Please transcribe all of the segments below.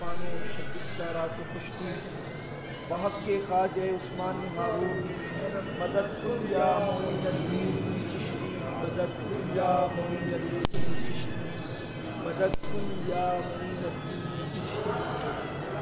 عرفان شکستارات و خشکی بحق کے خواجہ عثمان ہارون مدد کن یا معین الدین چشتی مدد کن یا معین الدین چشتی مدد کن یا معین الدین چشتی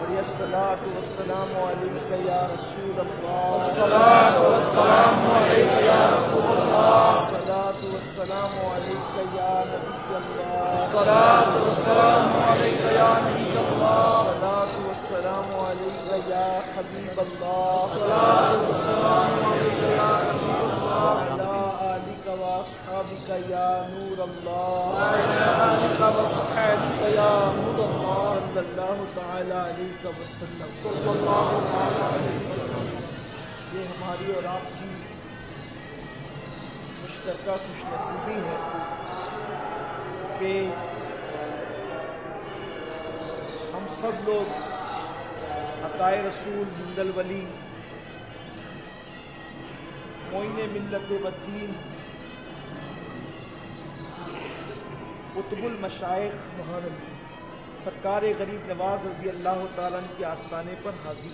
بڑی الصلاۃ والسلام علیک یا رسول اللہ الصلاۃ والسلام علیک یا رسول اللہ الصلاۃ والسلام علیک یا نبی اللہ الصلاۃ والسلام علیک یا نبی اللہ الصلاۃ والسلام علیک یا حبیب اللہ الصلاۃ والسلام علیک یا حبیب اللہ وعلی آلک واصحابک یا نور اللہ وعلی آلک وصحبک یا نور اللہ صلی اللہ تعالی علیہ وسلم صلی اللہ علیہ وسلم۔ یہ ہماری اور آپ کی مشترکہ خوش نصیبی ہے کہ ہم سب لوگ عطائے رسول ہند الولی معین ملت والدین قطب المشائخ سرکار غریب نواز رضی اللہ تعالیٰ عنہ کے آستانے پر حاضر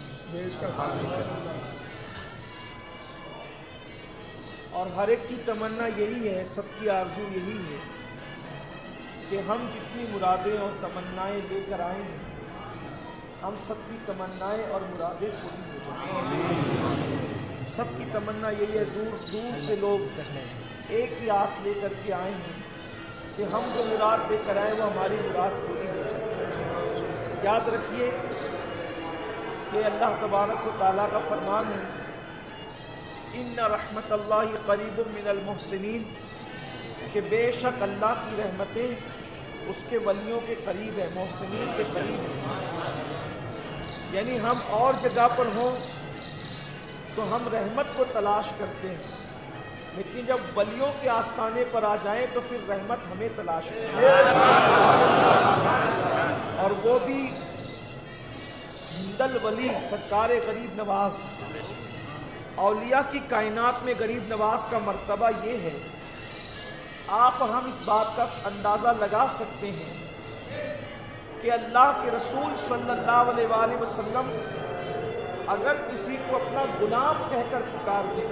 اور ہر ایک کی تمنا یہی ہے، سب کی آرزو یہی ہے کہ ہم جتنی مرادیں اور تمنائیں لے کر آئے ہیں ہم سب کی تمنائیں اور مرادیں پوری ہو جائیں۔ سب کی تمنا یہی ہے، دور دور سے لوگ ایک ہی آس لے کر کے آئے ہیں کہ ہم جو مراد لے کر آئے وہ ہماری مراد پوری ہو جائے۔ یاد رکھیے کہ اللہ تبارک و تعالیٰ کا فرمان ہے ان رحمت اللہ قریب من المحسنین، کہ بے شک اللہ کی رحمتیں اس کے ولیوں کے قریب ہے، محسنین سے قریب ہے۔ یعنی ہم اور جگہ پر ہوں تو ہم رحمت کو تلاش کرتے ہیں، لیکن جب ولیوں کے آستانے پر آ جائیں تو پھر رحمت ہمیں تلاش ہے، اور وہ بھی ہند الولی سرکار غریب نواز۔ اولیاء کی کائنات میں غریب نواز کا مرتبہ یہ ہے، آپ ہم اس بات کا اندازہ لگا سکتے ہیں کہ اللہ کے رسول صلی اللہ علیہ وآلہ وسلم اگر کسی کو اپنا غلام کہہ کر پکار دے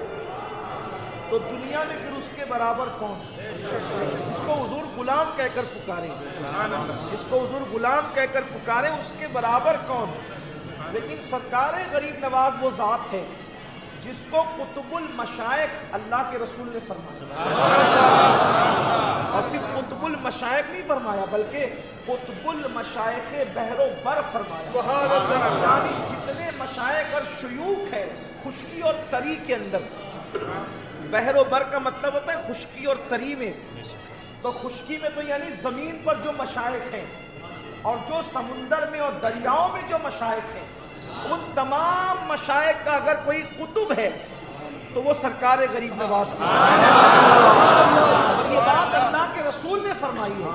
تو دنیا میں پھر اس کے برابر کون؟ جس کو حضور غلام کہہ کر پکارے، جس کو حضور غلام کہہ کر پکارے اس کے برابر کون؟ لیکن سرکار غریب نواز وہ ذات ہے جس کو قطب المشائخ اللہ کے رسول نے فرمایا، اور صرف قطب المشائخ نہیں فرمایا بلکہ قطب المشائخ بحر و بر فرمایا، یعنی جتنے مشائخ اور شیوخ ہیں خشکی اور تری کے اندر۔ بحر و بر کا مطلب ہوتا ہے خشکی اور تری میں، تو خشکی میں تو یعنی زمین پر جو مشائخ ہیں، اور جو سمندر میں اور دریاؤں میں جو مشائخ ہیں، ان تمام مشائخ کا اگر کوئی قطب ہے تو وہ سرکار غریب نواز کی۔ یہ بات اللہ کے رسول نے فرمائی ہے،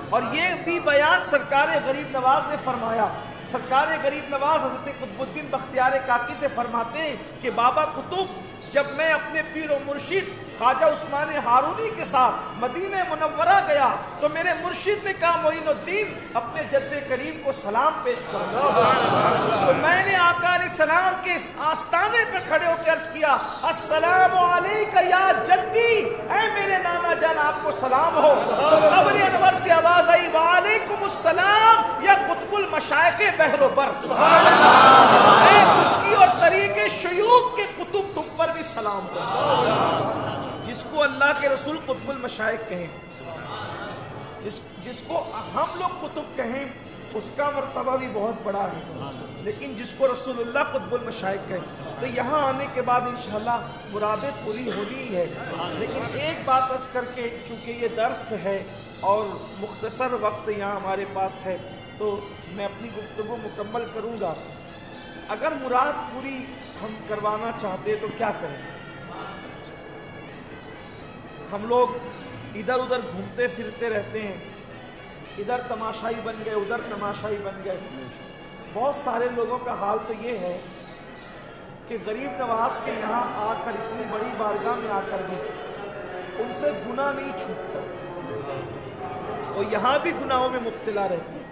اور یہ بھی بیان سرکار غریب نواز نے فرمایا۔ سرکار غریب نواز حضرت قطب الدین بختیار کاکی سے فرماتے ہیں کہ بابا قطب، جب میں اپنے پیر و مرشد خواجہ عثمان ہارونی کے ساتھ مدینہ منورہ گیا تو میرے مرشد نے کہا معین الدین اپنے جد کریم کو سلام پیش کرو، تو میں نے آقا علیہ السلام کے اس آستانے پر کھڑے ہو کے عرض کیا السلام علیک یا جدی، اے میرے نانا جان آپ کو سلام ہو۔ تو قبر انور سے آواز آئی وعلیکم السلام یا قطب المشائخ بحر و بر، اے خشکی اور تری کے شیوخ کے قطب تم پر بھی سلام ہو۔ جس کو اللہ کے رسول قطب المشائخ کہیں، جس کو ہم لوگ قطب کہیں اس کا مرتبہ بھی بہت بڑا ہے، لیکن جس کو رسول اللہ قطب المشائخ کہیں تو یہاں آنے کے بعد انشاءاللہ مرادیں پوری ہونی ہے۔ لیکن ایک بات عرض کر کے، چونکہ یہ درس ہے اور مختصر وقت یہاں ہمارے پاس ہے تو میں اپنی گفتگو مکمل کروں گا۔ اگر مراد پوری ہم کروانا چاہتے تو کیا کریں؟ ہم لوگ ادھر ادھر گھومتے پھرتے رہتے ہیں، ادھر تماشائی بن گئے ادھر تماشائی بن گئے۔ بہت سارے لوگوں کا حال تو یہ ہے کہ غریب نواز کے یہاں آ کر اتنی بڑی بارگاہ میں آ کر بھی ان سے گناہ نہیں چھوٹتا، وہ یہاں بھی گناہوں میں مبتلا رہتے ہیں۔